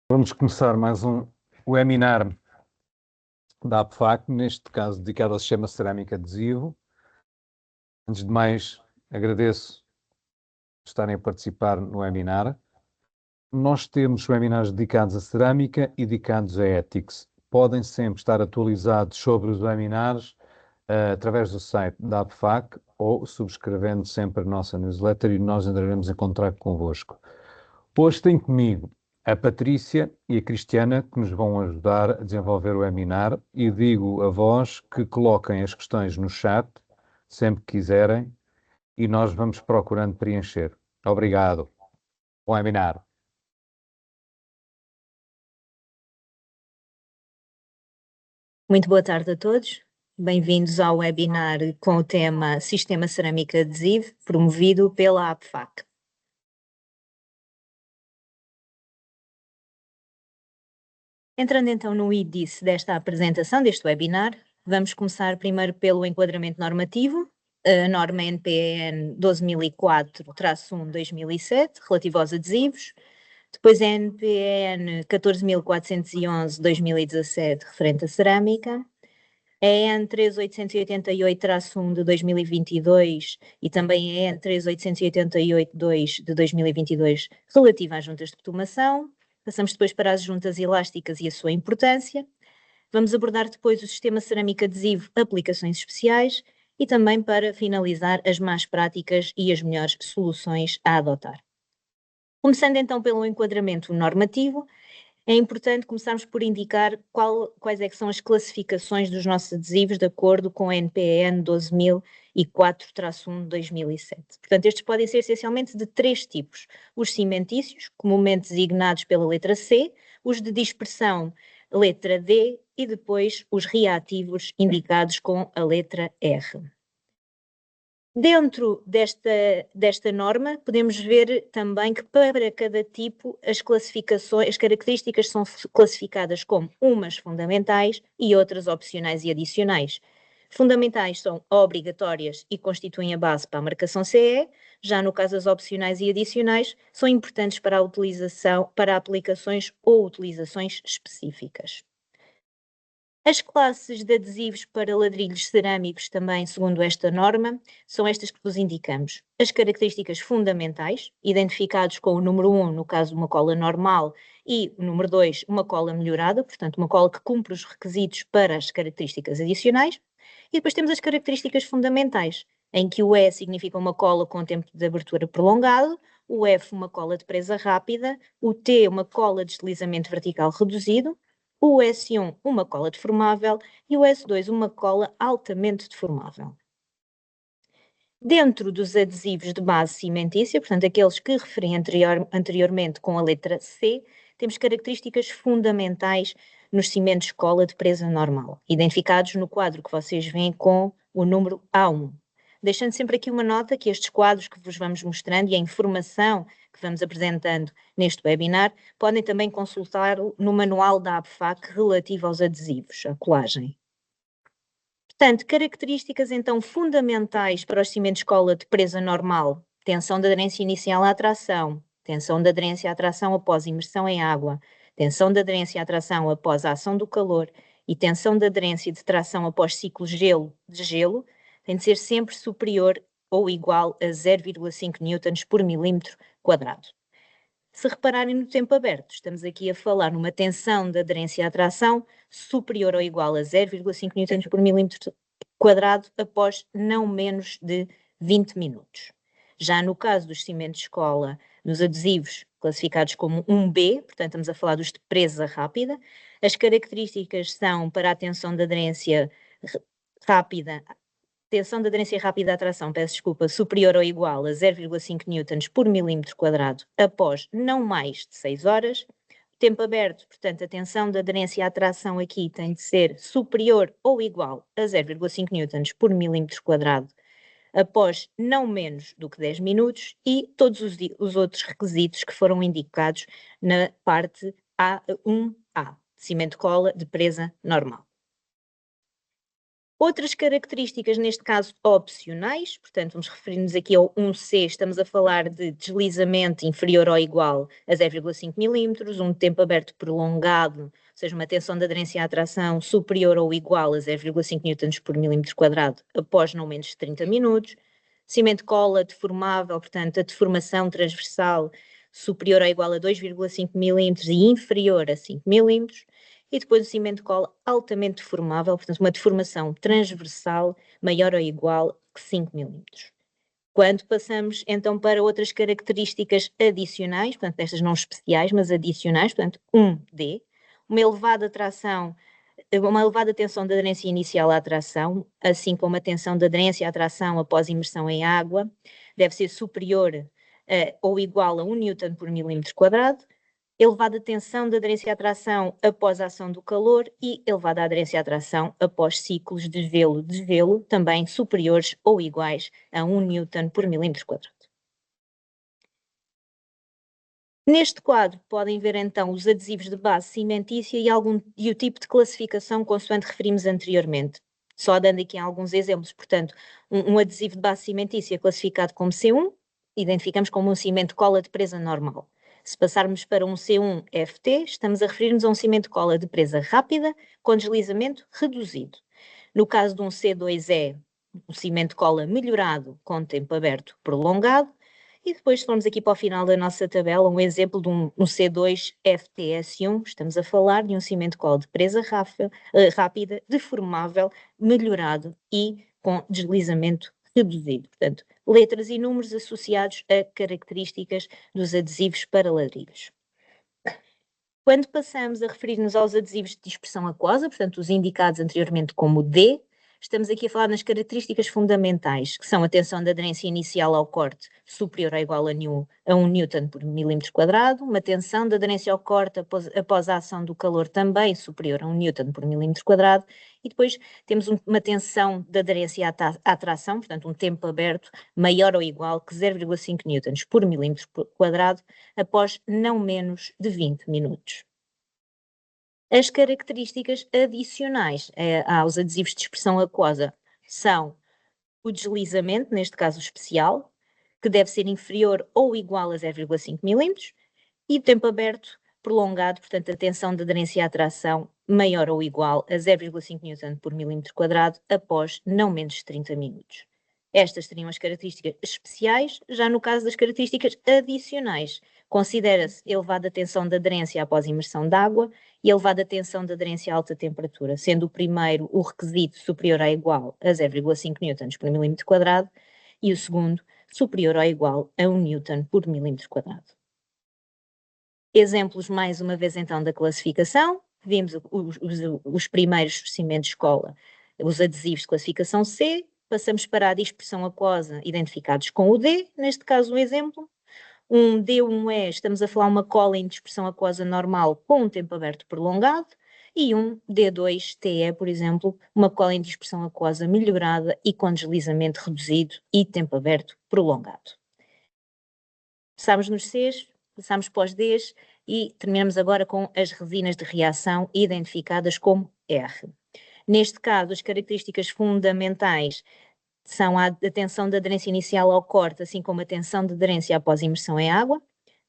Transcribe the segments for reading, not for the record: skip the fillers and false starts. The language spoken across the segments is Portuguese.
Vamos começar mais um webinar da APFAC, neste caso dedicado ao sistema cerâmico adesivo. Antes de mais, agradeço por estarem a participar no webinar. Nós temos webinars dedicados a cerâmica e dedicados a Ethics. Podem sempre estar atualizados sobre os webinars através do site da APFAC ou subscrevendo sempre a nossa newsletter e nós entraremos em contato convosco. Hoje tenho comigo a Patrícia e a Cristiana, que nos vão ajudar a desenvolver o webinar, e digo a vós que coloquem as questões no chat, sempre que quiserem, e nós vamos procurando preencher. Obrigado. Bom webinar. Muito boa tarde a todos. Bem-vindos ao webinar com o tema Sistema Cerâmico Adesivo, promovido pela APFAC. Entrando então no índice desta apresentação, deste webinar, vamos começar primeiro pelo enquadramento normativo, a norma NPN 12004-1/2007, relativa aos adesivos, depois a NPN 14411-2017, referente à cerâmica, a EN 3888-1 de 2022 e também a EN 3888-2 de 2022, relativa às juntas de bitumação. Passamos depois para as juntas elásticas e a sua importância. Vamos abordar depois o sistema cerâmico adesivo, aplicações especiais, e também, para finalizar, as más práticas e as melhores soluções a adotar. Começando então pelo enquadramento normativo, é importante começarmos por indicar quais é que são as classificações dos nossos adesivos de acordo com a NPN 12004-1 de 2007. Portanto, estes podem ser essencialmente de três tipos: os cimentícios, comumente designados pela letra C, os de dispersão, letra D, e depois os reativos, indicados com a letra R. Dentro desta norma, podemos ver também que para cada tipo as características são classificadas como umas fundamentais e outras opcionais e adicionais. Fundamentais são obrigatórias e constituem a base para a marcação CE, já no caso das opcionais e adicionais, são importantes para a utilização, para aplicações ou utilizações específicas. As classes de adesivos para ladrilhos cerâmicos também, segundo esta norma, são estas que vos indicamos. As características fundamentais, identificados com o número 1, no caso uma cola normal, e o número 2, uma cola melhorada, portanto uma cola que cumpre os requisitos para as características adicionais. E depois temos as características fundamentais, em que o E significa uma cola com tempo de abertura prolongado, o F uma cola de presa rápida, o T uma cola de deslizamento vertical reduzido, o S1 uma cola deformável e o S2 uma cola altamente deformável. Dentro dos adesivos de base cimentícia, portanto aqueles que referi anteriormente com a letra C, temos características fundamentais nos cimentos cola de presa normal, identificados no quadro que vocês veem com o número A1. Deixando sempre aqui uma nota que estes quadros que vos vamos mostrando e a informação que vamos apresentando neste webinar podem também consultar no manual da APFAC relativo aos adesivos, a colagem. Portanto, características então fundamentais para os cimentos cola de presa normal: tensão de aderência inicial à tração, tensão de aderência à tração após imersão em água, tensão de aderência à tração após a ação do calor e tensão de aderência de tração após ciclo de gelo, tem de ser sempre superior ou igual a 0,5 newtons por milímetro quadrado. Se repararem no tempo aberto, estamos aqui a falar numa tensão de aderência à tração superior ou igual a 0,5 newtons por milímetro quadrado após não menos de 20 minutos. Já no caso dos cimentos de cola, nos adesivos classificados como 1B, portanto estamos a falar dos de presa rápida, as características são para a tensão de aderência rápida, tensão de aderência rápida à tração, superior ou igual a 0,5 newtons por milímetro quadrado após não mais de 6 horas. Tempo aberto, portanto, a tensão de aderência à tração aqui tem de ser superior ou igual a 0,5 newtons por milímetro quadrado após não menos do que 10 minutos, e todos os outros requisitos que foram indicados na parte A1A, cimento cola de presa normal. Outras características, neste caso opcionais, portanto, vamos referir-nos aqui ao 1C, estamos a falar de deslizamento inferior ou igual a 0,5 mm, um tempo aberto prolongado, ou seja, uma tensão de aderência à tração superior ou igual a 0,5 newtons por milímetro quadrado após não menos de 30 minutos, cimento cola deformável, portanto, a deformação transversal superior ou igual a 2,5 mm e inferior a 5 mm, e depois o cimento cola altamente deformável, portanto uma deformação transversal maior ou igual que 5 mm. Quando passamos então para outras características adicionais, portanto estas não especiais, mas adicionais, portanto 1D, uma elevada tensão de aderência inicial à tração, assim como a tensão de aderência à tração após imersão em água, deve ser superior ou igual a 1 newton por milímetro quadrado, elevada tensão de aderência à tração após a ação do calor e elevada aderência à tração após ciclos de gelo, também superiores ou iguais a 1 newton por milímetro quadrado. Neste quadro podem ver então os adesivos de base cimentícia e o tipo de classificação consoante referimos anteriormente. Só dando aqui alguns exemplos, portanto, um adesivo de base cimentícia classificado como C1, identificamos como um cimento cola de presa normal. Se passarmos para um C1FT, estamos a referir-nos a um cimento cola de presa rápida com deslizamento reduzido. No caso de um C2E, um cimento cola melhorado com tempo aberto prolongado. E depois, se formos aqui para o final da nossa tabela, um exemplo de um C2FTS1, estamos a falar de um cimento cola de presa rápida, deformável, melhorado e com deslizamento reduzido. Portanto, letras e números associados a características dos adesivos para ladrilhos. Quando passamos a referir-nos aos adesivos de dispersão aquosa, portanto, os indicados anteriormente como D, estamos aqui a falar nas características fundamentais, que são a tensão de aderência inicial ao corte superior ou igual a 1 newton por milímetro quadrado, uma tensão de aderência ao corte após a ação do calor também superior a 1 newton por milímetro quadrado, e depois temos uma tensão de aderência à tração, portanto um tempo aberto maior ou igual que 0,5 newtons por milímetro quadrado após não menos de 20 minutos. As características adicionais aos adesivos de dispersão aquosa são o deslizamento, neste caso especial, que deve ser inferior ou igual a 0,5 mm, e o tempo aberto prolongado, portanto a tensão de aderência à tração maior ou igual a 0,5 Nm por milímetro quadrado após não menos de 30 minutos. Estas seriam as características especiais. Já no caso das características adicionais, considera-se elevada tensão de aderência após imersão de água e elevada tensão de aderência a alta temperatura, sendo o primeiro o requisito superior ou igual a 0,5 newtons por milímetro quadrado e o segundo superior ou igual a 1 newton por milímetro quadrado. Exemplos, mais uma vez, então, da classificação. Vimos os primeiros cimentos escola, os adesivos de classificação C, passamos para a dispersão aquosa, identificados com o D, neste caso um exemplo. Um D1E, estamos a falar uma cola em dispersão aquosa normal com um tempo aberto prolongado, e um D2TE, por exemplo, uma cola em dispersão aquosa melhorada e com deslizamento reduzido e tempo aberto prolongado. Passámos nos Cs, passámos para os Ds e terminamos agora com as resinas de reação identificadas como R. Neste caso, as características fundamentais são a tensão de aderência inicial ao corte, assim como a tensão de aderência após imersão em água.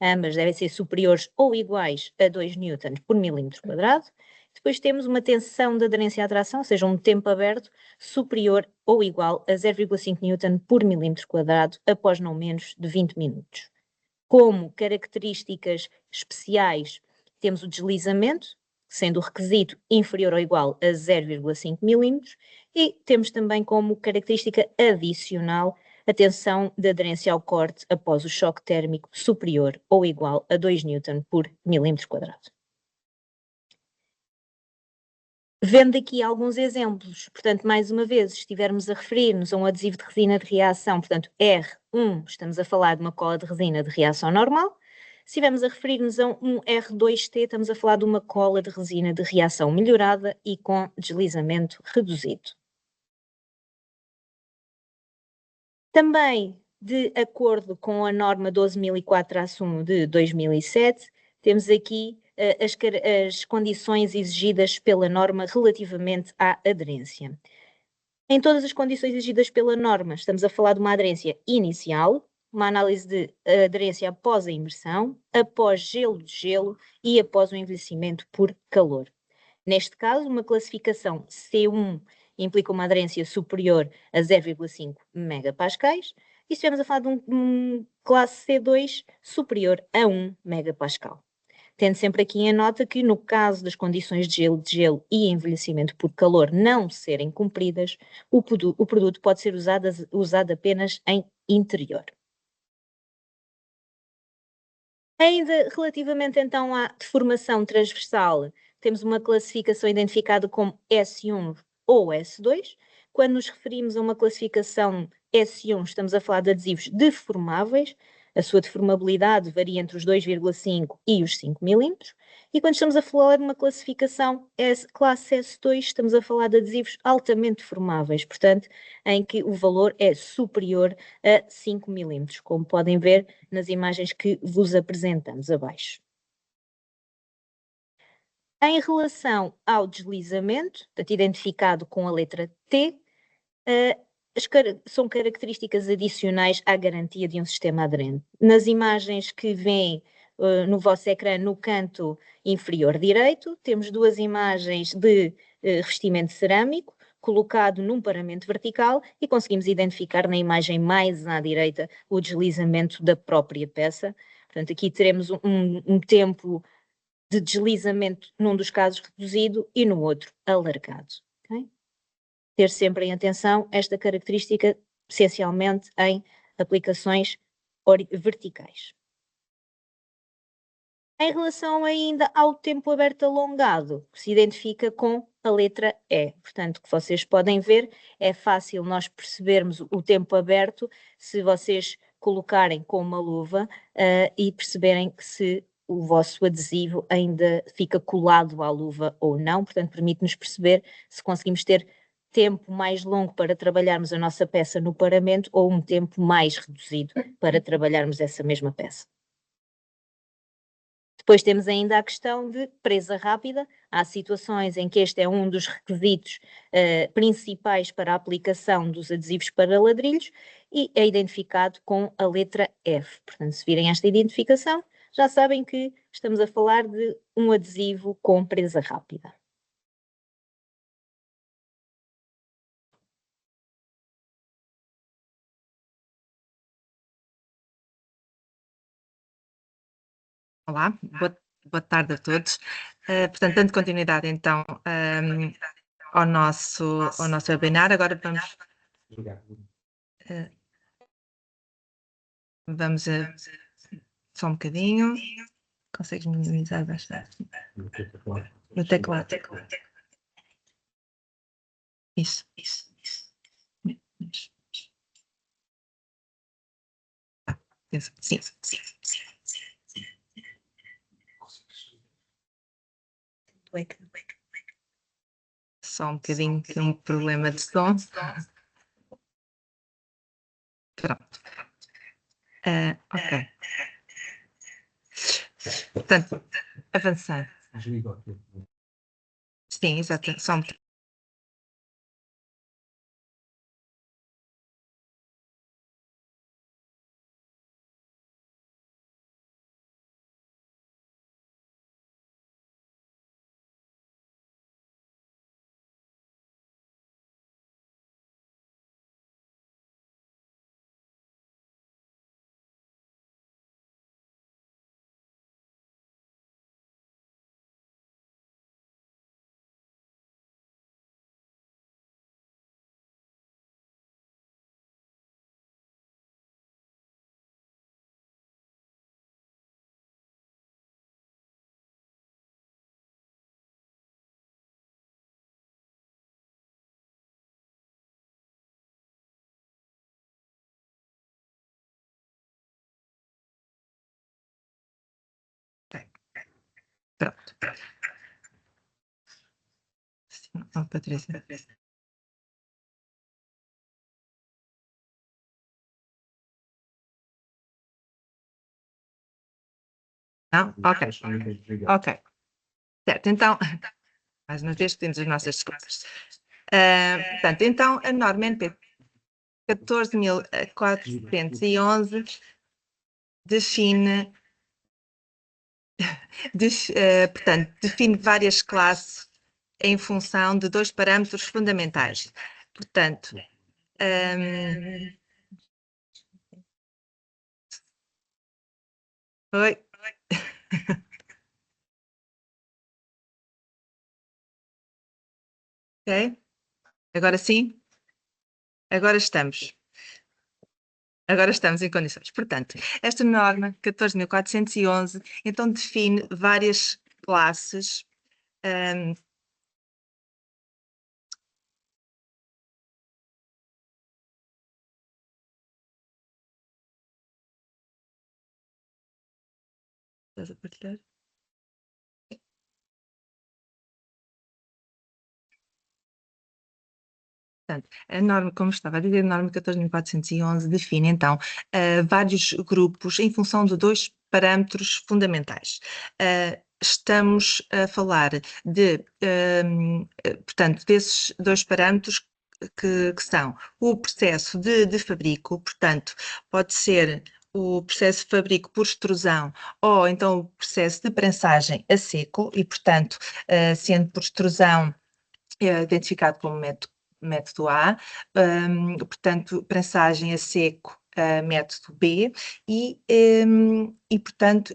Ambas devem ser superiores ou iguais a 2 newtons por milímetro quadrado. Depois temos uma tensão de aderência à tração, ou seja, um tempo aberto superior ou igual a 0,5 newton por milímetro quadrado após não menos de 20 minutos. Como características especiais, temos o deslizamento, sendo o requisito inferior ou igual a 0,5 mm, e temos também como característica adicional a tensão de aderência ao corte após o choque térmico superior ou igual a 2 Nm por milímetro quadrado. Vendo aqui alguns exemplos, portanto, mais uma vez, se estivermos a referir-nos a um adesivo de resina de reação, portanto, R1, estamos a falar de uma cola de resina de reação normal. Se estivermos a referir-nos a um R2T, estamos a falar de uma cola de resina de reação melhorada e com deslizamento reduzido. Também, de acordo com a norma 12.004-1 de 2007, temos aqui as condições exigidas pela norma relativamente à aderência. Em todas as condições exigidas pela norma, estamos a falar de uma aderência inicial, uma análise de aderência após a imersão, após gelo de gelo e após o envelhecimento por calor. Neste caso, uma classificação C1 implica uma aderência superior a 0,5 megapascais, e estivemos a falar de um classe C2 superior a 1 megapascal. Tendo sempre aqui em nota que, no caso das condições de gelo e envelhecimento por calor não serem cumpridas, o produto pode ser usado apenas em interior. Ainda relativamente então à deformação transversal, temos uma classificação identificada como S1 ou S2. Quando nos referimos a uma classificação S1, estamos a falar de adesivos deformáveis. A sua deformabilidade varia entre os 2,5 e os 5 milímetros. E quando estamos a falar de uma classificação classe S2, estamos a falar de adesivos altamente deformáveis, portanto, em que o valor é superior a 5 milímetros, como podem ver nas imagens que vos apresentamos abaixo. Em relação ao deslizamento, portanto, identificado com a letra T, são características adicionais à garantia de um sistema aderente. Nas imagens que vêm no vosso ecrã, no canto inferior direito, temos duas imagens de revestimento cerâmico colocado num paramento vertical e conseguimos identificar na imagem mais à direita o deslizamento da própria peça. Portanto, aqui teremos um tempo de deslizamento num dos casos reduzido e no outro alargado. Okay? Ter sempre em atenção esta característica, essencialmente em aplicações verticais. Em relação ainda ao tempo aberto alongado, que se identifica com a letra E. Portanto, o que vocês podem ver, é fácil nós percebermos o tempo aberto se vocês colocarem com uma luva e perceberem que se o vosso adesivo ainda fica colado à luva ou não. Portanto, permite-nos perceber se conseguimos ter tempo mais longo para trabalharmos a nossa peça no paramento ou um tempo mais reduzido para trabalharmos essa mesma peça. Depois temos ainda a questão de presa rápida. Há situações em que este é um dos requisitos principais para a aplicação dos adesivos para ladrilhos e é identificado com a letra F. Portanto, se virem esta identificação, já sabem que estamos a falar de um adesivo com presa rápida. Olá, boa tarde a todos. Portanto, dando continuidade então ao nosso webinar, agora vamos só um bocadinho. Consegues minimizar bastante? No teclado. Isso. Sim. Só um bocadinho que um problema de som. Pronto. Ok. Portanto, avançar. Sim, exato. Só um bocadinho. Pronto. Sim, Patrícia. Não? Ok. Ok. Certo, então, mais uma vez, temos as nossas desculpas. Portanto, então, a norma NP 14.411 define, portanto, define várias classes em função de dois parâmetros fundamentais. Portanto, oi. Ok? Agora sim? Agora estamos. Agora estamos em condições. Portanto, esta norma 14.411, então define várias classes. Estás a partilhar? Portanto, a norma, como estava a dizer, a norma 14.411 define, então, vários grupos em função de dois parâmetros fundamentais. Estamos a falar de, portanto, desses dois parâmetros que são o processo de fabrico, portanto, pode ser o processo de fabrico por extrusão ou então o processo de prensagem a seco e, portanto, sendo por extrusão identificado como método A, portanto, prensagem a seco, método B, e portanto,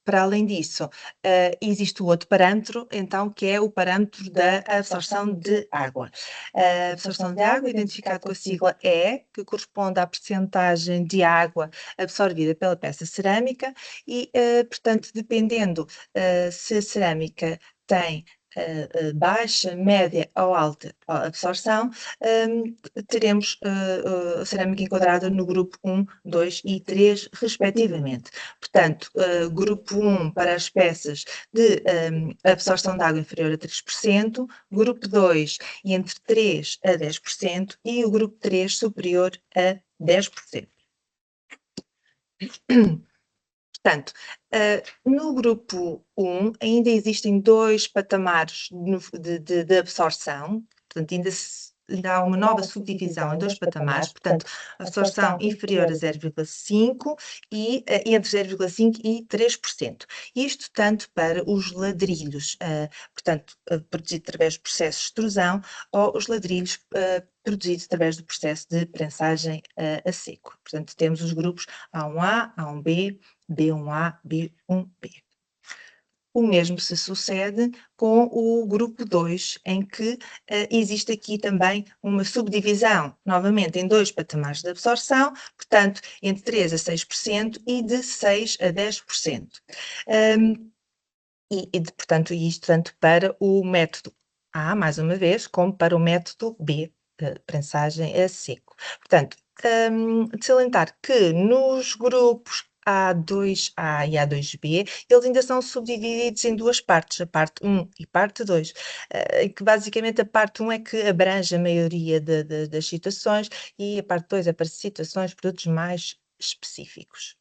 para além disso, existe o outro parâmetro, então, que é o parâmetro da absorção de água. A absorção de água, identificado com a sigla E, que corresponde à percentagem de água absorvida pela peça cerâmica e, portanto, dependendo se a cerâmica tem baixa, média ou alta absorção, teremos a cerâmica enquadrada no grupo 1, 2 e 3, respectivamente. Portanto, grupo 1 para as peças de absorção de água inferior a 3%, grupo 2 e entre 3 a 10% e o grupo 3 superior a 10%. Portanto, no grupo 1 ainda existem dois patamares de absorção, portanto ainda há uma nova subdivisão em dois patamares, portanto, absorção inferior a 0,5 e entre 0,5 e 3%. Isto tanto para os ladrilhos, portanto, produzidos através do processo de extrusão ou os ladrilhos produzidos através do processo de prensagem a seco. Portanto, temos os grupos A1A, A1B, B1A, B1B. O mesmo se sucede com o grupo 2, em que existe aqui também uma subdivisão, novamente em dois patamares de absorção, portanto, entre 3 a 6% e de 6 a 10%. Portanto, isto tanto para o método A, mais uma vez, como para o método B, prensagem a seco. Portanto, de salientar que nos grupos A2A e A2B, eles ainda são subdivididos em duas partes, a parte 1 e parte 2, que basicamente a parte 1 é que abrange a maioria das situações e a parte 2 é para situações, produtos mais específicos.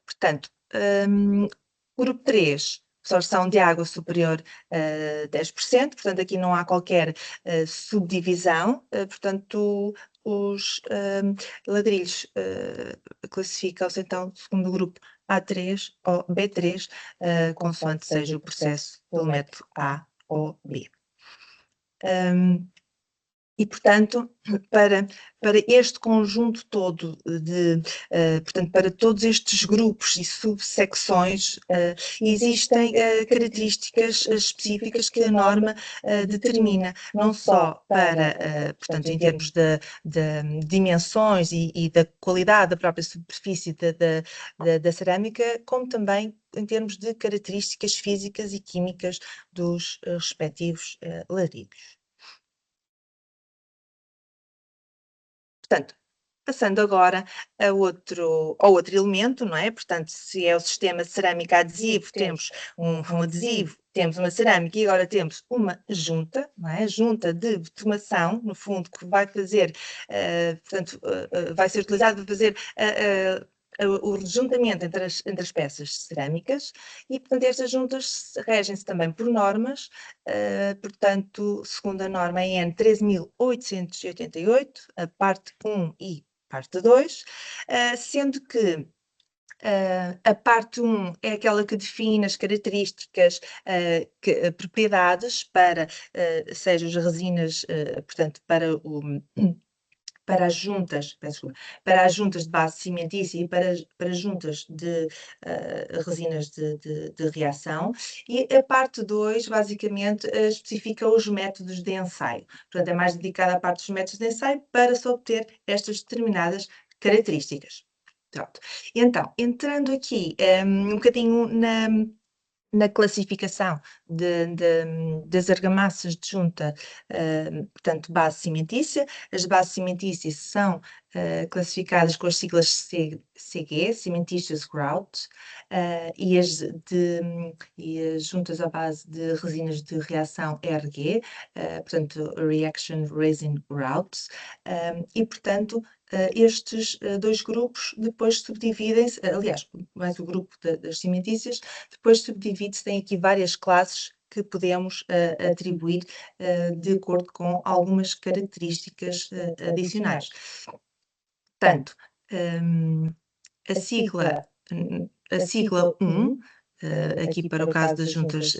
Portanto, grupo 3, absorção de água superior a 10%, portanto aqui não há qualquer subdivisão, portanto os ladrilhos classificam-se então segundo o grupo A3 ou B3, consoante seja o processo pelo método A ou B. E, portanto, para este conjunto todo portanto, para todos estes grupos e subsecções, existem características específicas que a norma determina, não só para, portanto, em termos de dimensões e da qualidade da própria superfície da cerâmica, como também em termos de características físicas e químicas dos respectivos ladrilhos. Portanto, passando agora ao outro elemento, não é? Portanto, se é o sistema cerâmica adesivo, temos um adesivo, temos uma cerâmica e agora temos uma junta, não é? Junta de betomação, no fundo, que vai fazer, portanto, vai ser utilizada para fazer o rejuntamento entre as peças cerâmicas e, portanto, estas juntas regem-se também por normas, portanto, segundo a norma EN 13.888, a parte 1 e parte 2, sendo que a parte 1 é aquela que define as características, propriedades para, seja as resinas, portanto, para as juntas, peço desculpa, para as juntas de base cimentícia e para juntas de resinas de reação. E a parte 2, basicamente, especifica os métodos de ensaio. Portanto, é mais dedicada à parte dos métodos de ensaio para se obter estas determinadas características. Pronto. Então, entrando aqui um bocadinho na classificação das argamassas de junta, portanto, base cimentícia. As bases cimentícias são classificadas com as siglas CG, Cementitious Grout, e as juntas à base de resinas de reação RG, portanto, Reaction Resin Grouts, e, portanto, estes dois grupos depois subdividem-se, aliás, mais o grupo das cimentícias, depois subdivide-se, tem aqui várias classes que podemos atribuir de acordo com algumas características adicionais. Portanto, a sigla 1, aqui para o caso das juntas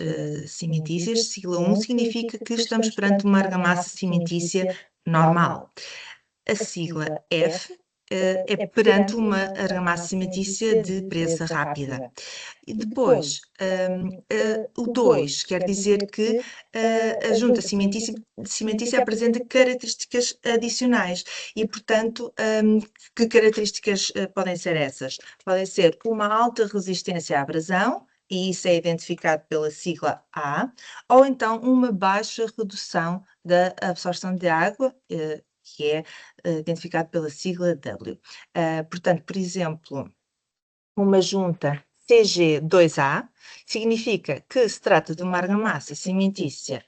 cimentícias, sigla 1 significa que estamos perante uma argamassa cimentícia normal. A sigla F é perante uma argamassa cimentícia de presa rápida. E depois, o 2 quer dizer que a junta cimentícia apresenta características adicionais e, portanto, que características podem ser essas? Podem ser uma alta resistência à abrasão, e isso é identificado pela sigla A, ou então uma baixa redução da absorção de água, que é identificado pela sigla W. Portanto, por exemplo, uma junta CG2A significa que se trata de uma argamassa cimentícia,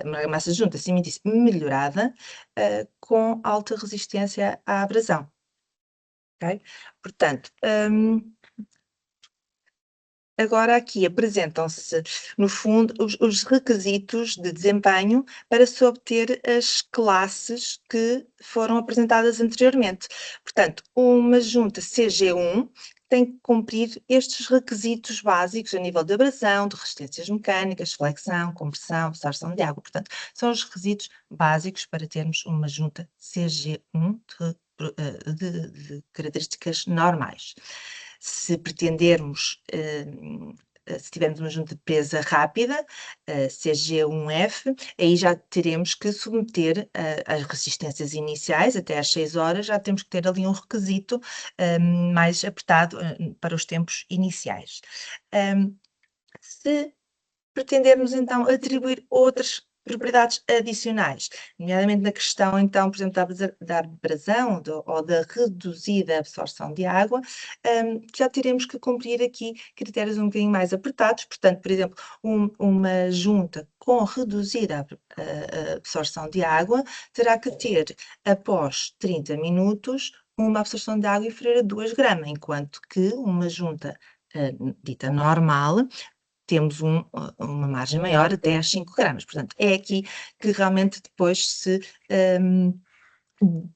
uma argamassa junta cimentícia melhorada, com alta resistência à abrasão. Okay? Portanto, agora aqui apresentam-se, no fundo, os requisitos de desempenho para se obter as classes que foram apresentadas anteriormente. Portanto, uma junta CG1 tem que cumprir estes requisitos básicos a nível de abrasão, de resistências mecânicas, flexão, compressão, absorção de água. Portanto, são os requisitos básicos para termos uma junta CG1 de características normais. Se pretendermos, se tivermos uma junta de presa rápida, CG1F, aí já teremos que submeter as resistências iniciais, até às 6 horas, já temos que ter ali um requisito mais apertado para os tempos iniciais. Se pretendermos, então, atribuir outras propriedades adicionais, nomeadamente na questão, então, por exemplo, da abrasão ou da reduzida absorção de água, já teremos que cumprir aqui critérios um bocadinho mais apertados. Portanto, por exemplo, uma junta com reduzida absorção de água terá que ter, após 30 minutos, uma absorção de água inferior a 2 gramas, enquanto que uma junta dita normal temos uma margem maior até às 5 gramas. Portanto, é aqui que realmente depois se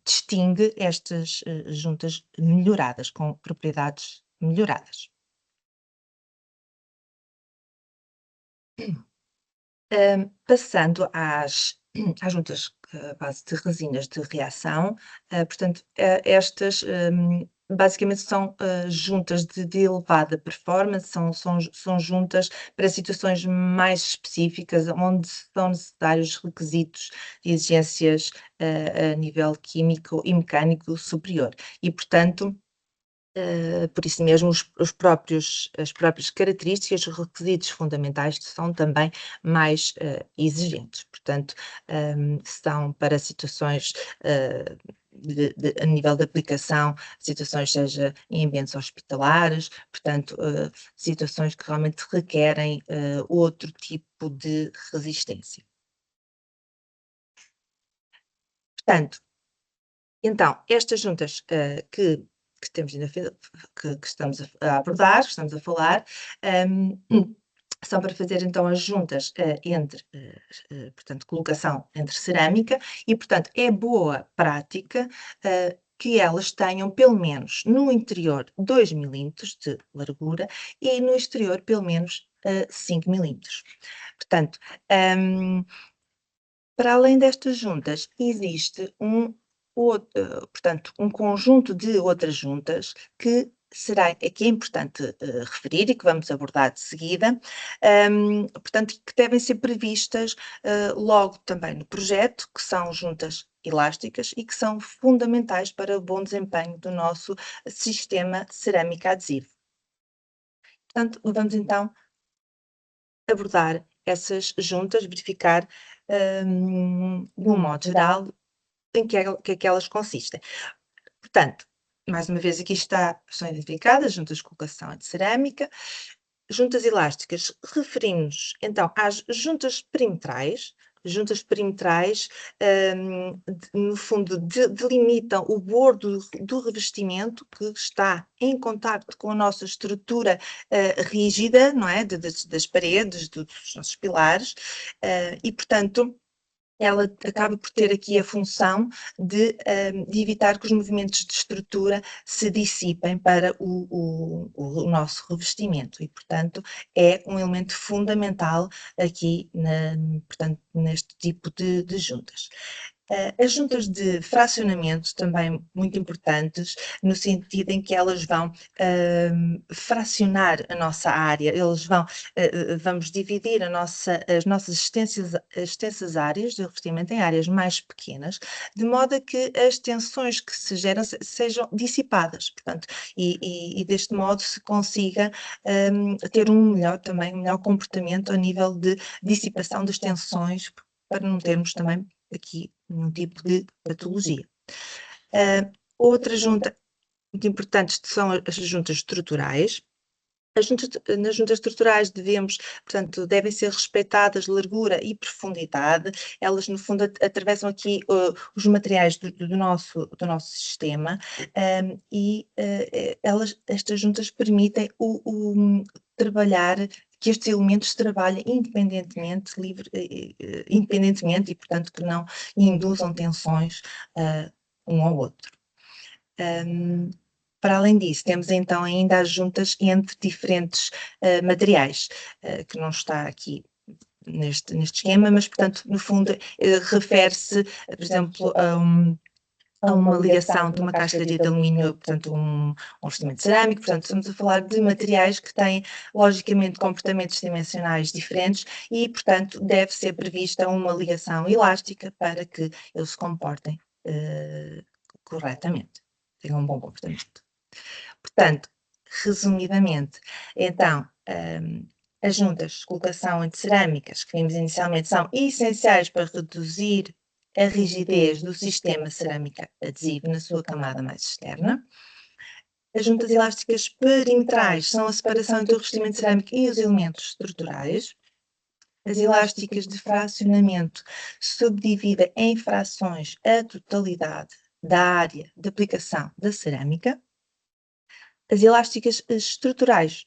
distingue estas juntas melhoradas, com propriedades melhoradas. Passando às juntas à base de resinas de reação, portanto, estas basicamente são juntas de elevada performance, são juntas para situações mais específicas, onde são necessários requisitos de exigências a nível químico e mecânico superior. E, portanto, por isso mesmo, as próprias características, os requisitos fundamentais são também mais exigentes. Portanto, são para situações a nível de aplicação, situações seja em ambientes hospitalares, portanto, situações que realmente requerem outro tipo de resistência. Portanto, então, estas juntas que que temos ainda que estamos a abordar, que estamos a falar, são para fazer então as juntas entre, portanto, colocação entre cerâmica e, portanto, é boa prática que elas tenham pelo menos no interior 2 milímetros de largura e no exterior pelo menos 5 milímetros. Portanto, para além destas juntas, existe portanto, um conjunto de outras juntas que é importante referir e que vamos abordar de seguida, portanto, que devem ser previstas logo também no projeto, que são juntas elásticas e que são fundamentais para o bom desempenho do nosso sistema cerâmico adesivo. Portanto, vamos então abordar essas juntas, verificar de um modo geral em que é que elas consistem. Portanto, mais uma vez aqui são identificadas juntas de colocação de cerâmica, juntas elásticas, referimos então às juntas perimetrais. Juntas perimetrais, no fundo, delimitam o bordo do revestimento que está em contacto com a nossa estrutura rígida, não é? Das paredes, dos nossos pilares, e, portanto, ela acaba por ter aqui a função de evitar que os movimentos de estrutura se dissipem para o nosso revestimento e, portanto, é um elemento fundamental aqui, portanto, neste tipo de juntas. As juntas de fracionamento também muito importantes, no sentido em que elas vão fracionar a nossa área, vamos dividir as nossas extensas áreas de revestimento em áreas mais pequenas, de modo a que as tensões que se geram sejam dissipadas, portanto, e deste modo se consiga ter um melhor comportamento a nível de dissipação das tensões, para não termos também aqui um tipo de patologia. Outra junta muito importante são as juntas estruturais. Nas juntas estruturais devem ser respeitadas largura e profundidade. Elas, no fundo, atravessam aqui os materiais do nosso sistema e estas juntas permitem trabalhar, que estes elementos trabalhem independentemente e, portanto, que não induzam tensões um ao outro. Para além disso, temos então ainda as juntas entre diferentes materiais, que não está aqui neste esquema, mas, portanto, no fundo, refere-se, por exemplo, a uma ligação de uma casca de alumínio, portanto, um revestimento cerâmico. Portanto, estamos a falar de materiais que têm, logicamente, comportamentos dimensionais diferentes e, portanto, deve ser prevista uma ligação elástica para que eles se comportem corretamente, tenham um bom comportamento. Portanto, resumidamente, então, as juntas de colocação de cerâmicas que vimos inicialmente são essenciais para reduzir a rigidez do sistema cerâmico adesivo na sua camada mais externa. As juntas elásticas perimetrais são a separação entre o revestimento cerâmico e os elementos estruturais. As elásticas de fracionamento subdividem em frações a totalidade da área de aplicação da cerâmica. As elásticas estruturais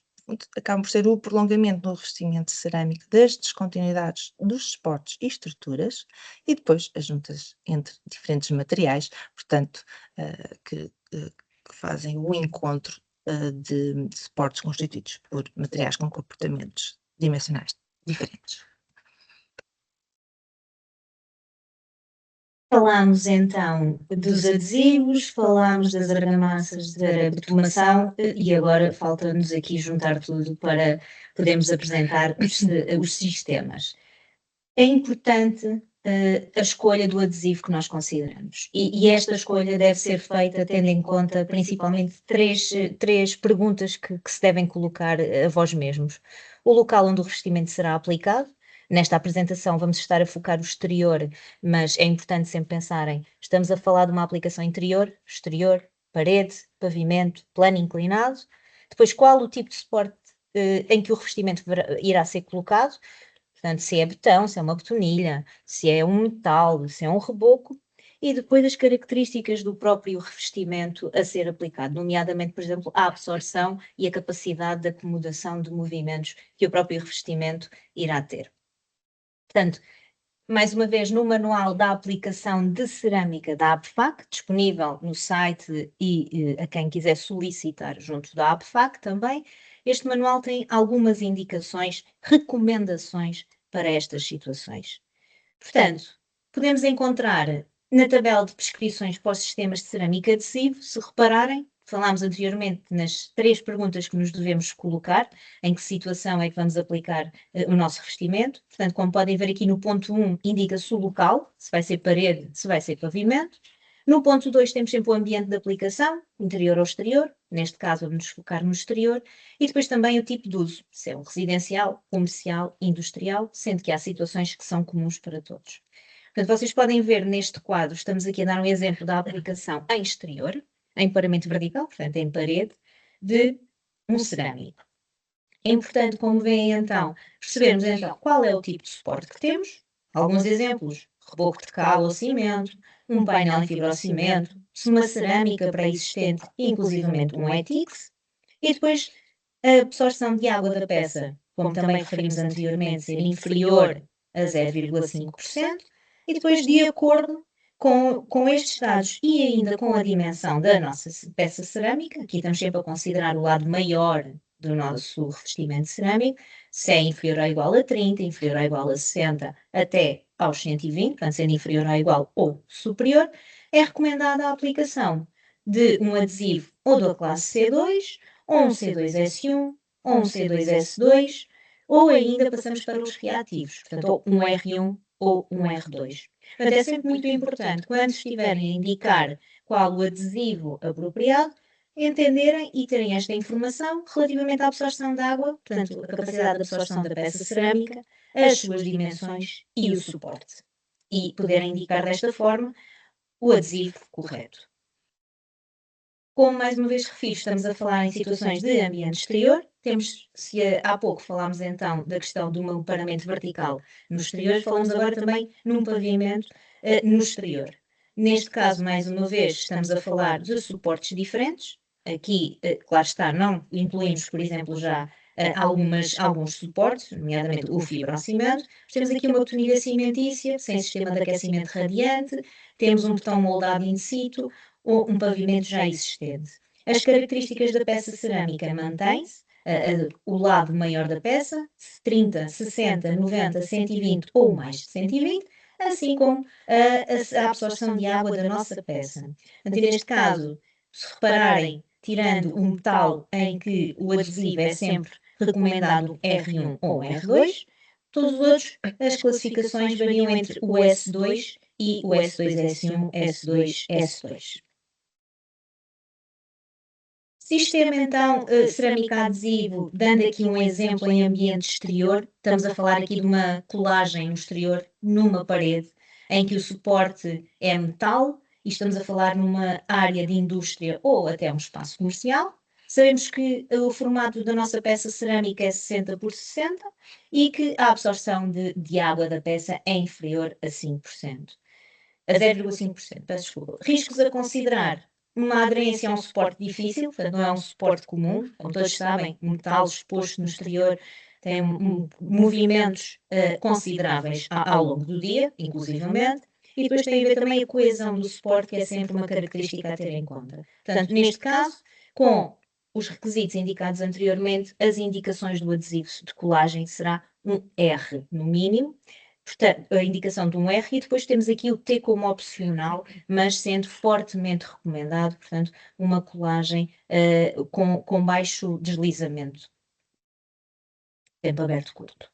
acabam por ser o prolongamento do revestimento cerâmico das descontinuidades dos suportes e estruturas, e depois as juntas entre diferentes materiais, portanto, que fazem o encontro de suportes constituídos por materiais com comportamentos dimensionais diferentes. Falámos então dos adesivos, falámos das argamassas de bitumação e agora falta-nos aqui juntar tudo para podermos apresentar os sistemas. É importante a escolha do adesivo que nós consideramos e esta escolha deve ser feita tendo em conta principalmente três perguntas que se devem colocar a vós mesmos. O local onde o revestimento será aplicado. Nesta apresentação vamos estar a focar o exterior, mas é importante sempre pensarem, estamos a falar de uma aplicação interior, exterior, parede, pavimento, plano inclinado. Depois, qual o tipo de suporte em que o revestimento irá ser colocado? Portanto, se é betão, se é uma betonilha, se é um metal, se é um reboco. e depois as características do próprio revestimento a ser aplicado, nomeadamente, por exemplo, a absorção e a capacidade de acomodação de movimentos que o próprio revestimento irá ter. Portanto, mais uma vez, no manual da aplicação de cerâmica da ABFAC, disponível no site e a quem quiser solicitar junto da ABFAC também, este manual tem algumas indicações, recomendações para estas situações. Portanto, podemos encontrar na tabela de prescrições para os sistemas de cerâmica adesivo, se repararem, falámos anteriormente nas 3 perguntas que nos devemos colocar, em que situação é que vamos aplicar o nosso revestimento. Portanto, como podem ver aqui no ponto 1, indica-se o local, se vai ser parede, se vai ser pavimento. No ponto 2 temos sempre o ambiente de aplicação, interior ou exterior, neste caso vamos nos focar no exterior, e depois também o tipo de uso, se é um residencial, comercial, industrial, sendo que há situações que são comuns para todos. Portanto, vocês podem ver neste quadro, estamos aqui a dar um exemplo da aplicação em exterior, em paramento vertical, portanto em parede, de um cerâmico. É importante, como veem então, percebermos então qual é o tipo de suporte que temos, alguns exemplos, reboco de cal ou cimento, um painel em fibrocimento, uma cerâmica pré-existente, inclusivamente um ETIX, e depois a absorção de água da peça, como também referimos anteriormente, ser inferior a 0,5%, e depois de acordo com estes dados e ainda com a dimensão da nossa peça cerâmica, aqui estamos sempre a considerar o lado maior do nosso revestimento cerâmico, se é inferior ou igual a 30, inferior ou igual a 60, até aos 120, portanto sendo inferior ou igual ou superior, é recomendada a aplicação de um adesivo ou da classe C2, ou um C2S1, ou um C2S2, ou ainda passamos para os reativos, portanto, ou um R1 ou um R2. Portanto, é sempre muito importante, quando estiverem a indicar qual o adesivo apropriado, entenderem e terem esta informação relativamente à absorção de água, portanto, a capacidade de absorção da peça cerâmica, as suas dimensões e o suporte. E poderem indicar desta forma o adesivo correto. Como mais uma vez refiro, estamos a falar em situações de ambiente exterior. Se há pouco falámos então da questão de um paramento vertical no exterior, falamos agora também num pavimento no exterior. Neste caso, mais uma vez, estamos a falar de suportes diferentes. Aqui, claro está, não incluímos, por exemplo, já alguns suportes, nomeadamente o fibrocimento. Temos aqui uma betonilha cimentícia, sem sistema de aquecimento radiante, temos um betão moldado in situ, ou um pavimento já existente. As características da peça cerâmica mantêm-se, o lado maior da peça, 30, 60, 90, 120 ou mais de 120, assim como a absorção de água da nossa peça. Portanto, neste caso, se repararem, tirando um metal em que o adesivo é sempre recomendado R1 ou R2, todos os outros, as classificações variam entre o S2 e o S2S1, S2, S2. Sistema, então, cerâmica adesivo, dando aqui um exemplo em ambiente exterior, estamos a falar aqui de uma colagem no exterior, numa parede, em que o suporte é metal, e estamos a falar numa área de indústria ou até um espaço comercial. Sabemos que o formato da nossa peça cerâmica é 60 por 60 e que a absorção de água da peça é inferior a 5%. A 0,5%, peço desculpa. Riscos a considerar: uma aderência a um suporte difícil, portanto não é um suporte comum, como todos sabem, um metal exposto no exterior tem movimentos consideráveis ao longo do dia, inclusivamente, e depois tem a ver também a coesão do suporte, que é sempre uma característica a ter em conta. Portanto, neste caso, com os requisitos indicados anteriormente, as indicações do adesivo de colagem será um R no mínimo, portanto, a indicação de um R, e depois temos aqui o T como opcional, mas sendo fortemente recomendado, portanto, uma colagem com baixo deslizamento. Tempo aberto curto.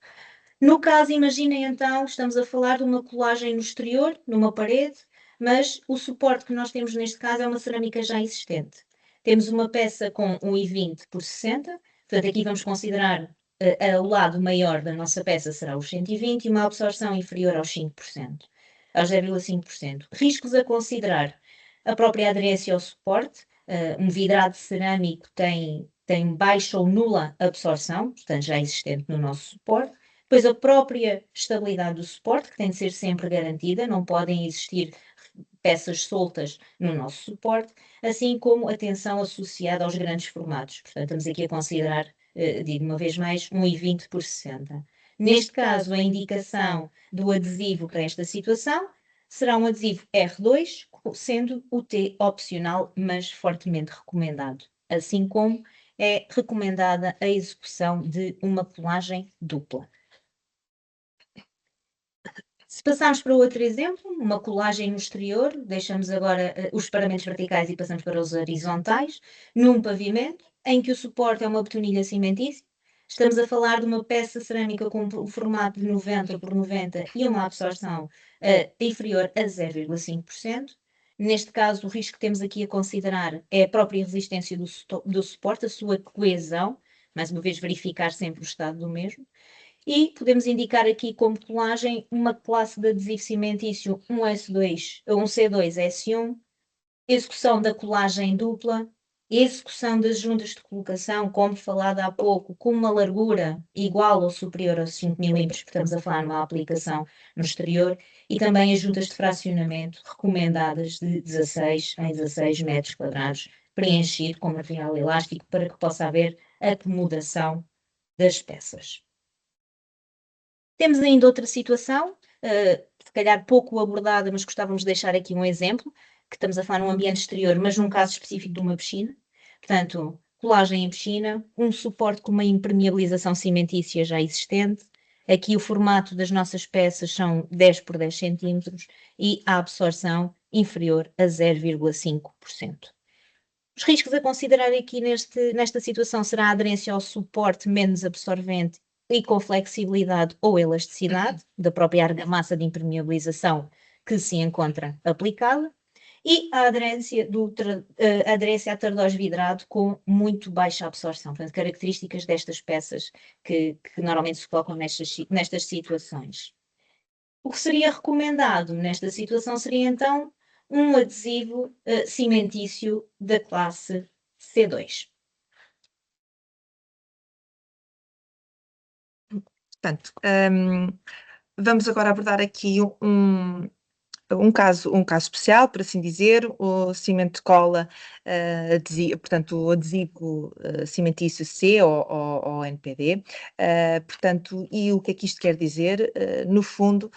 No caso, imaginem então, estamos a falar de uma colagem no exterior, numa parede, mas o suporte que nós temos neste caso é uma cerâmica já existente. Temos uma peça com 1,20 por 60, portanto aqui vamos considerar o lado maior da nossa peça será os 120 e uma absorção inferior aos 5%, aos 0,5%. Riscos a considerar: a própria aderência ao suporte, um vidrado cerâmico tem baixa ou nula absorção, portanto já existente no nosso suporte. Depois a própria estabilidade do suporte, que tem de ser sempre garantida, não podem existir peças soltas no nosso suporte, assim como a tensão associada aos grandes formatos. Portanto, estamos aqui a considerar, digo uma vez mais, 1,20 por 60. Neste caso, a indicação do adesivo para esta situação será um adesivo R2, sendo o T opcional, mas fortemente recomendado, assim como é recomendada a execução de uma colagem dupla. Se passarmos para outro exemplo, uma colagem no exterior, deixamos agora os paramentos verticais e passamos para os horizontais, num pavimento, em que o suporte é uma betonilha cimentícia. Estamos a falar de uma peça cerâmica com um formato de 90 por 90 e uma absorção inferior a 0,5%. Neste caso, o risco que temos aqui a considerar é a própria resistência do suporte, a sua coesão, mais uma vez verificar sempre o estado do mesmo. E podemos indicar aqui como colagem uma classe de adesivo cimentício, um C2S1, execução da colagem dupla, execução das juntas de colocação, como falado há pouco, com uma largura igual ou superior aos 5 mm, porque estamos a falar numa aplicação no exterior, e também as juntas de fracionamento recomendadas de 16 em 16 metros quadrados, preenchido com material elástico para que possa haver acomodação das peças. Temos ainda outra situação, se calhar pouco abordada, mas gostávamos de deixar aqui um exemplo, que estamos a falar num ambiente exterior, mas num caso específico de uma piscina. Portanto, colagem em piscina, um suporte com uma impermeabilização cimentícia já existente. Aqui o formato das nossas peças são 10 por 10 centímetros e a absorção inferior a 0,5%. Os riscos a considerar aqui nesta situação será a aderência ao suporte menos absorvente e com flexibilidade ou elasticidade da própria argamassa de impermeabilização que se encontra aplicada e a aderência a tardós vidrado com muito baixa absorção. Portanto, características destas peças que normalmente se colocam nestas situações. O que seria recomendado nesta situação seria então um adesivo cimentício da classe C2. Portanto, vamos agora abordar aqui um caso especial, por assim dizer, o cimento de cola, portanto, o adesivo cimentício C ou NPD. Portanto, e o que é que isto quer dizer? No fundo,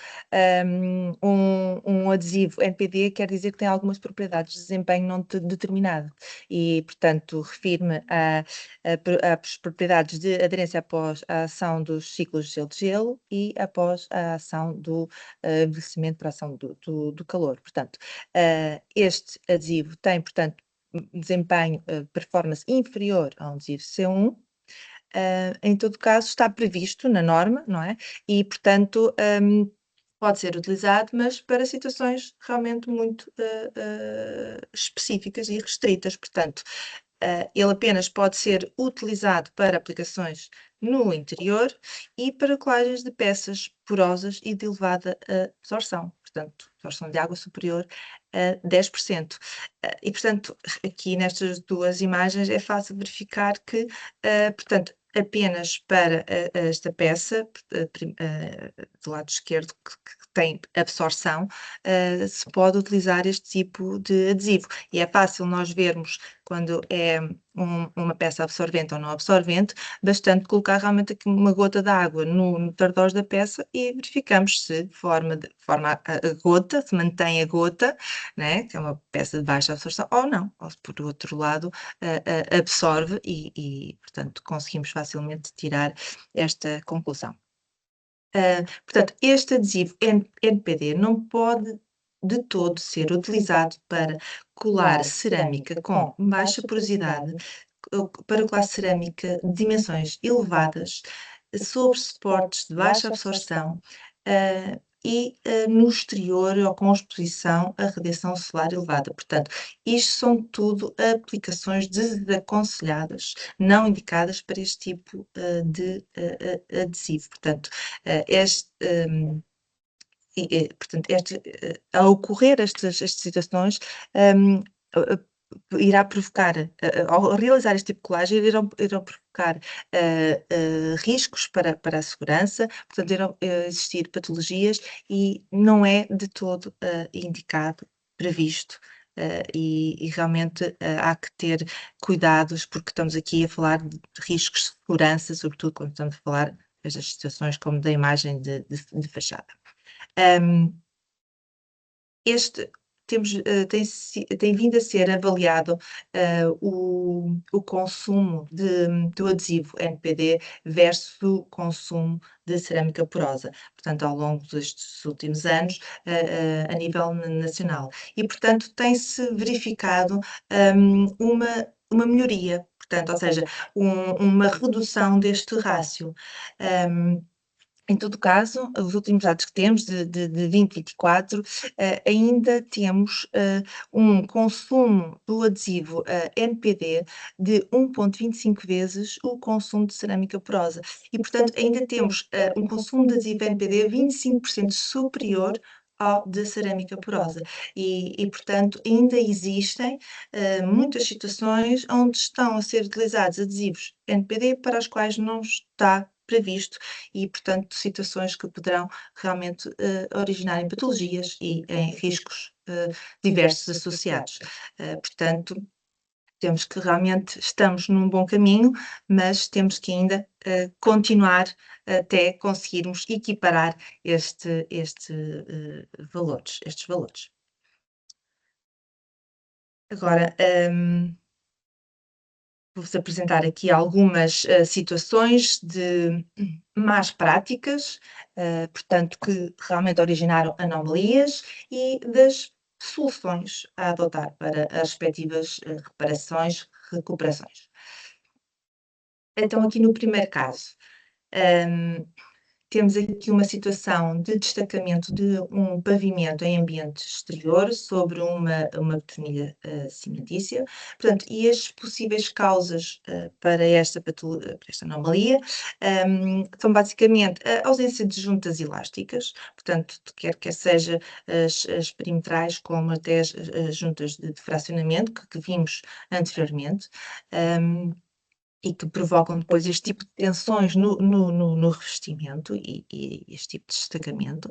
um adesivo NPD quer dizer que tem algumas propriedades de desempenho não determinado e, portanto, refere-me às propriedades de aderência após a ação dos ciclos de gelo e após a ação do envelhecimento para a ação do calor. Portanto, este adesivo tem, portanto, desempenho, performance inferior a um adesivo C1. Em todo caso, está previsto na norma, não é? E, portanto, pode ser utilizado, mas para situações realmente muito específicas e restritas. Portanto, ele apenas pode ser utilizado para aplicações no interior e para colagens de peças porosas e de elevada absorção. Portanto, absorção de água superior a 10%. E, portanto, aqui nestas duas imagens é fácil verificar que, portanto, apenas para esta peça, do lado esquerdo, que tem absorção, se pode utilizar este tipo de adesivo. E é fácil nós vermos quando é uma peça absorvente ou não absorvente, bastante colocar realmente aqui uma gota de água no tardós da peça e verificamos se forma a gota, se mantém a gota, né, que é uma peça de baixa absorção, ou não, ou por outro lado absorve e, portanto, conseguimos facilmente tirar esta conclusão. Portanto, este adesivo NPD não pode de todo ser utilizado para colar cerâmica com baixa porosidade, para colar cerâmica de dimensões elevadas, sobre suportes de baixa absorção e no exterior ou com exposição a radiação solar elevada. Portanto, isto são tudo aplicações desaconselhadas, não indicadas para este tipo de adesivo. Portanto, ao ocorrer estas situações, irá provocar, ao realizar este tipo de colagem, irão provocar riscos para a segurança, portanto, irão existir patologias e não é de todo indicado previsto. E realmente há que ter cuidados, porque estamos aqui a falar de riscos de segurança, sobretudo quando estamos a falar destas situações como da imagem de fachada. Este tem vindo a ser avaliado o consumo do adesivo NPD versus o consumo de cerâmica porosa, portanto, ao longo destes últimos anos, a nível nacional. E, portanto, tem-se verificado uma melhoria, portanto, ou seja, uma redução deste rácio. Em todo caso, os últimos dados que temos de 2024, ainda temos um consumo do adesivo NPD de 1,25 vezes o consumo de cerâmica porosa. E, portanto, ainda temos um consumo de adesivo NPD 25% superior ao de cerâmica porosa. E, portanto, ainda existem muitas situações onde estão a ser utilizados adesivos NPD para os quais não está previsto e, portanto, situações que poderão realmente originar em patologias e em riscos diversos associados. Portanto, temos que realmente estamos num bom caminho, mas temos que ainda continuar até conseguirmos equiparar estes valores. Agora, vou-vos apresentar aqui algumas situações de más práticas, portanto, que realmente originaram anomalias e das soluções a adotar para as respectivas reparações, recuperações. Então, aqui no primeiro caso, temos aqui uma situação de destacamento de um pavimento em ambiente exterior sobre uma betonilha cimentícia. Portanto, e as possíveis causas para esta anomalia são basicamente a ausência de juntas elásticas, portanto, quer seja as perimetrais como até as juntas de fracionamento que vimos anteriormente. E que provocam depois este tipo de tensões no revestimento e este tipo de destacamento.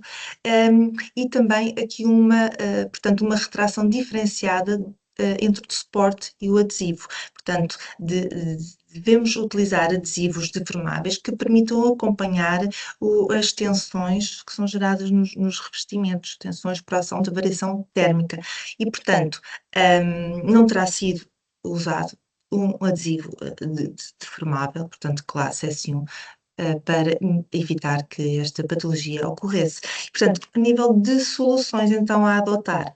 E também aqui portanto, uma retração diferenciada entre o suporte e o adesivo. Portanto, devemos utilizar adesivos deformáveis que permitam acompanhar as tensões que são geradas nos revestimentos, tensões por ação de variação térmica. E, portanto, não terá sido usado um adesivo deformável, portanto, classe S1, para evitar que esta patologia ocorresse. Portanto, a nível de soluções, então, a adotar,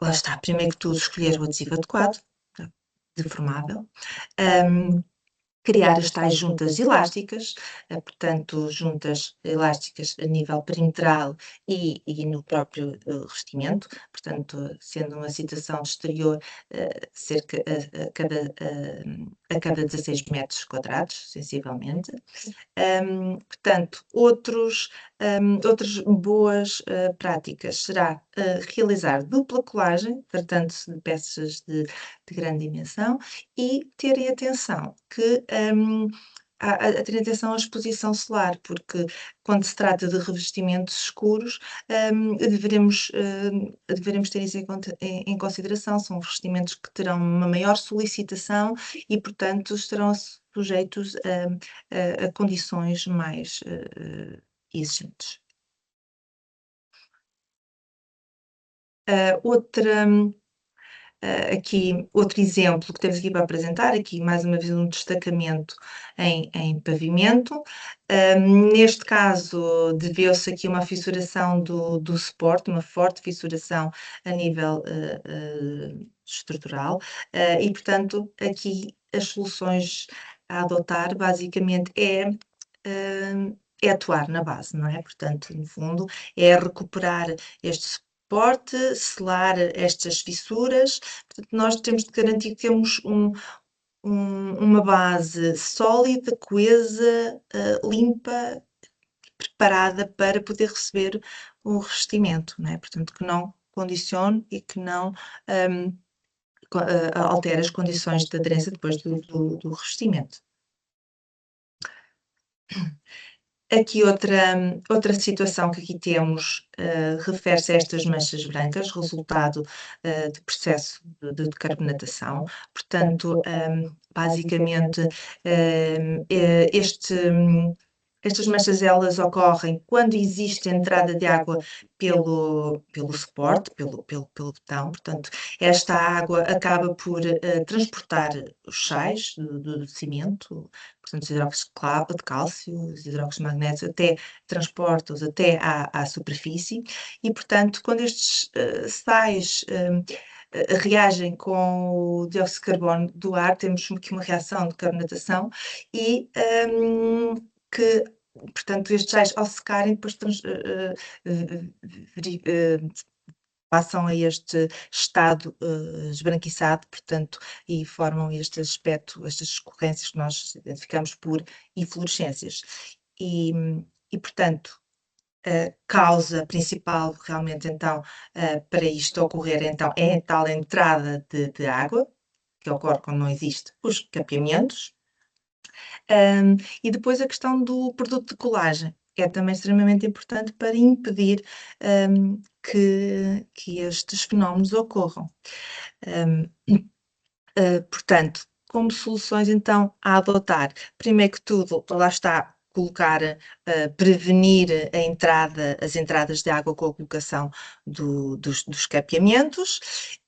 lá está, primeiro que tudo, escolher o adesivo adequado, deformável, criar as tais juntas elásticas, portanto, juntas elásticas a nível perimetral e no próprio revestimento, portanto, sendo uma situação exterior, cerca a cada 16 metros quadrados, sensivelmente. Portanto, outras boas práticas será realizar dupla colagem, tratando-se de peças de grande dimensão, e terem atenção que a ter atenção à exposição solar, porque quando se trata de revestimentos escuros, deveremos ter isso em consideração. São revestimentos que terão uma maior solicitação e, portanto, estarão sujeitos a condições mais exigentes. Aqui outro exemplo que temos aqui para apresentar, aqui mais uma vez um destacamento em pavimento. Neste caso, deveu-se aqui uma fissuração do suporte, uma forte fissuração a nível estrutural, e, portanto, aqui as soluções a adotar basicamente é atuar na base, não é? Portanto, no fundo, é recuperar este suporte, selar estas fissuras. Portanto, nós temos de garantir que temos uma base sólida, coesa, limpa, preparada para poder receber o revestimento, não é? Portanto, que não condicione e que não altere as condições de aderência depois do revestimento. Aqui outra situação que aqui temos, refere-se a estas manchas brancas, resultado, de processo de carbonatação. Portanto, basicamente, estas manchas elas ocorrem quando existe entrada de água pelo suporte, pelo betão. Portanto, esta água acaba por, transportar os sais do cimento, portanto, os hidróxidos de cálcio, os hidróxidos de magnésio, transporta-os até à superfície e, portanto, quando estes sais reagem com o dióxido de carbono do ar, temos aqui uma reação de carbonatação e que, portanto, estes sais, ao secarem, depois passam a este estado esbranquiçado, portanto, e formam este aspecto, estas escorrências que nós identificamos por inflorescências. E portanto, a causa principal realmente então para isto ocorrer então é a tal entrada de água, que ocorre quando não existe os capeamentos, e depois a questão do produto de colagem, que é também extremamente importante para impedir que estes fenómenos ocorram. Portanto, como soluções então a adotar, primeiro que tudo, lá está, colocar, prevenir as entradas de água com a colocação dos capeamentos,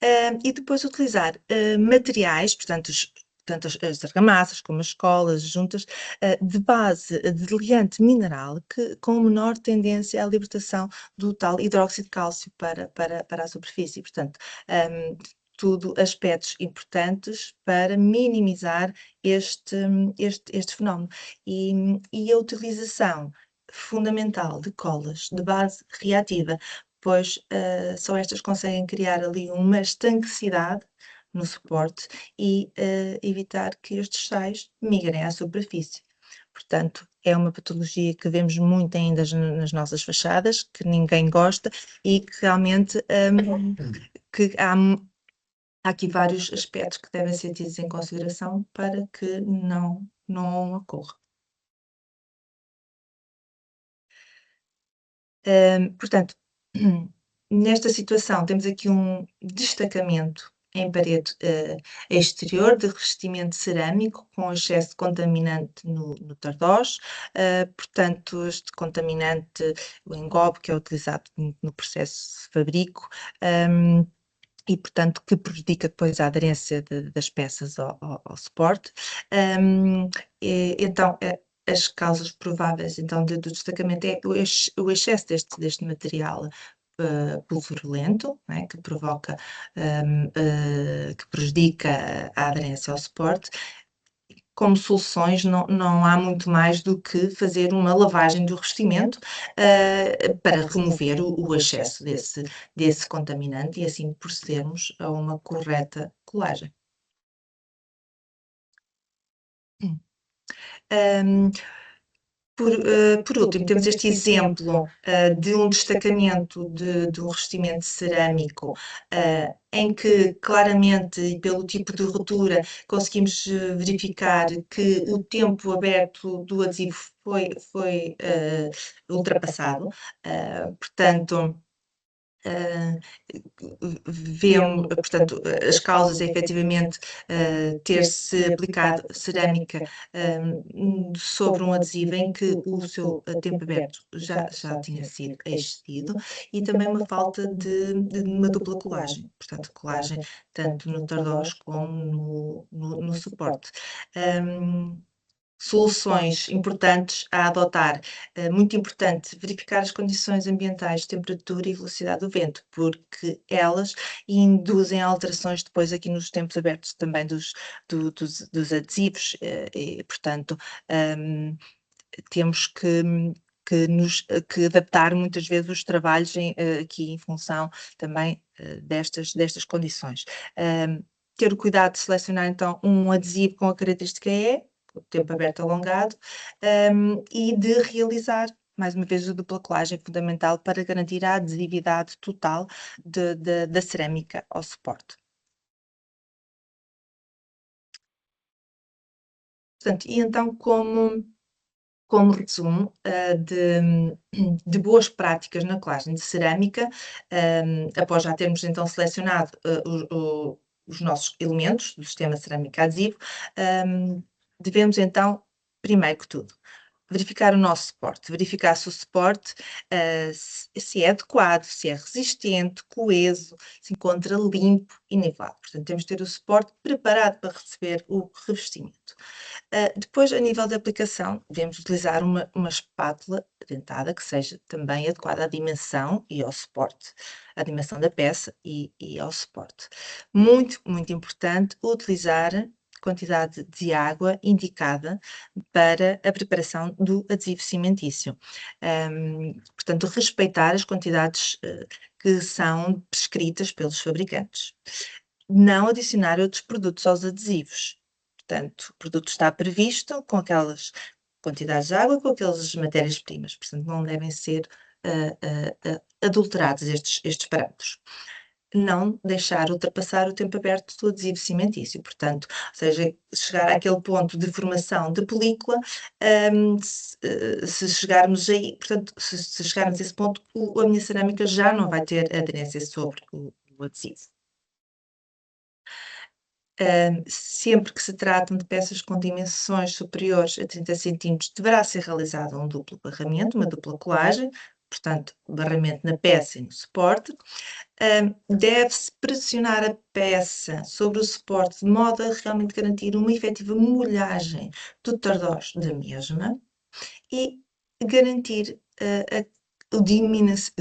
e depois utilizar materiais, portanto, tanto as argamassas como as escolas, juntas, de base de liante mineral, com menor tendência à libertação do tal hidróxido de cálcio para a superfície. Portanto, tudo aspectos importantes para minimizar este fenómeno. E a utilização fundamental de colas de base reativa, pois só estas conseguem criar ali uma estanquicidade no suporte e evitar que estes sais migrem à superfície. Portanto, é uma patologia que vemos muito ainda nas nossas fachadas, que ninguém gosta e que realmente que há aqui vários aspectos que devem ser tidos em consideração para que não ocorra. Portanto, nesta situação temos aqui um destacamento em parede exterior de revestimento cerâmico com excesso de contaminante no tardós. Portanto, este contaminante, o engobe, que é utilizado no processo de fabrico, e, portanto, que prejudica depois a aderência das peças ao suporte. Então, as causas prováveis então, do destacamento é o excesso deste material pulverulento, né, que provoca, que prejudica a aderência ao suporte. Como soluções, não há muito mais do que fazer uma lavagem do revestimento para remover o excesso desse contaminante e assim procedermos a uma correta colagem. Por último, temos este exemplo de um destacamento de um revestimento cerâmico em que claramente, e pelo tipo de ruptura, conseguimos verificar que o tempo aberto do adesivo foi ultrapassado. Portanto, vemos, portanto, as causas é efetivamente ter-se aplicado cerâmica sobre um adesivo em que o seu tempo aberto já tinha sido excedido e também uma falta de uma dupla colagem, portanto, colagem tanto no tardós como no suporte. Soluções importantes a adotar. Muito importante verificar as condições ambientais, temperatura e velocidade do vento, porque elas induzem alterações depois aqui nos tempos abertos também dos adesivos e, portanto, temos que adaptar muitas vezes os trabalhos aqui em função também destas condições. Ter o cuidado de selecionar então um adesivo com a característica E, o tempo aberto alongado, e de realizar, mais uma vez, a dupla colagem fundamental para garantir a adesividade total da cerâmica ao suporte. Portanto, e então como como resumo de boas práticas na colagem de cerâmica, após já termos então selecionado os nossos elementos do sistema cerâmico adesivo, devemos então, primeiro que tudo, verificar o nosso suporte, verificar se o suporte se é adequado, se é resistente, coeso, se encontra limpo e nivelado. Portanto, temos de ter o suporte preparado para receber o revestimento. Depois, a nível de aplicação, devemos utilizar uma espátula dentada que seja também adequada à dimensão e ao suporte, à dimensão da peça e ao suporte. Muito, muito importante utilizar quantidade de água indicada para a preparação do adesivo cimentício. Portanto, respeitar as quantidades que são prescritas pelos fabricantes. Não adicionar outros produtos aos adesivos. Portanto, o produto está previsto com aquelas quantidades de água, com aquelas matérias-primas. Portanto, não devem ser adulterados estes parâmetros. Não deixar ultrapassar o tempo aberto do adesivo cimentício. Portanto, ou seja, chegar àquele ponto de formação de película, se chegarmos aí, portanto, se chegarmos a esse ponto, a minha cerâmica já não vai ter aderência sobre o adesivo. Sempre que se tratam de peças com dimensões superiores a 30 cm, deverá ser realizado um duplo barramento, uma dupla colagem, portanto, barramento na peça e no suporte. Deve-se pressionar a peça sobre o suporte de modo a realmente garantir uma efetiva molhagem do tardós da mesma e garantir o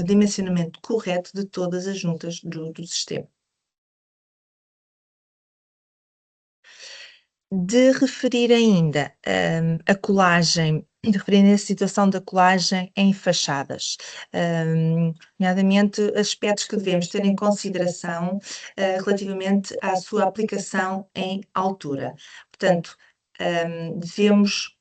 dimensionamento correto de todas as juntas do sistema. De referir ainda a colagem, de referir a situação da colagem em fachadas, nomeadamente aspectos que devemos ter em consideração relativamente à sua aplicação em altura. Portanto, devemos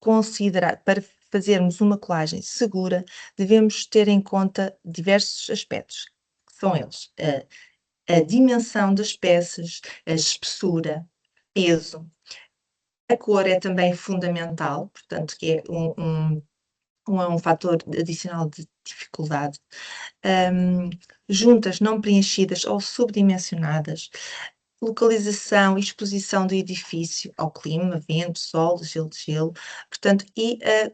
considerar, para fazermos uma colagem segura, devemos ter em conta diversos aspectos, que são eles: a dimensão das peças, a espessura, peso. A cor é também fundamental, portanto, que é um fator adicional de dificuldade. Juntas não preenchidas ou subdimensionadas. Localização e exposição do edifício ao clima, vento, sol, gelo de gelo, portanto, e as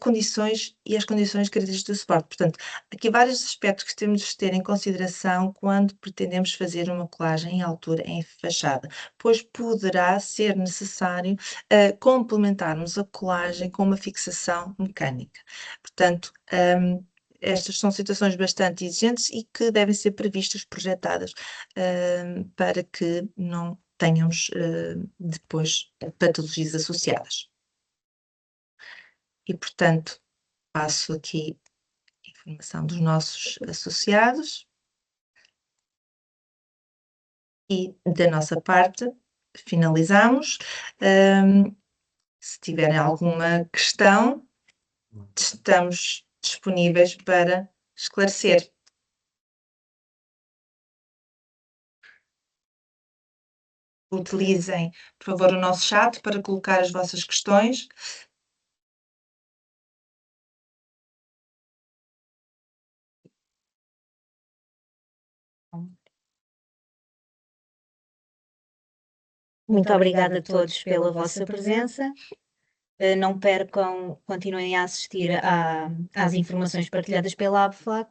condições características do suporte. Portanto, aqui vários aspectos que temos de ter em consideração quando pretendemos fazer uma colagem em altura em fachada, pois poderá ser necessário complementarmos a colagem com uma fixação mecânica. Portanto, estas são situações bastante exigentes e que devem ser previstas, projetadas, para que não tenhamos depois patologias associadas. E, portanto, passo aqui a informação dos nossos associados. E, da nossa parte, finalizamos. Se tiverem alguma questão, estamos disponíveis para esclarecer. Utilizem, por favor, o nosso chat para colocar as vossas questões. Muito obrigada a todos pela vossa presença. Não percam, continuem a assistir às informações partilhadas pela ABFAC,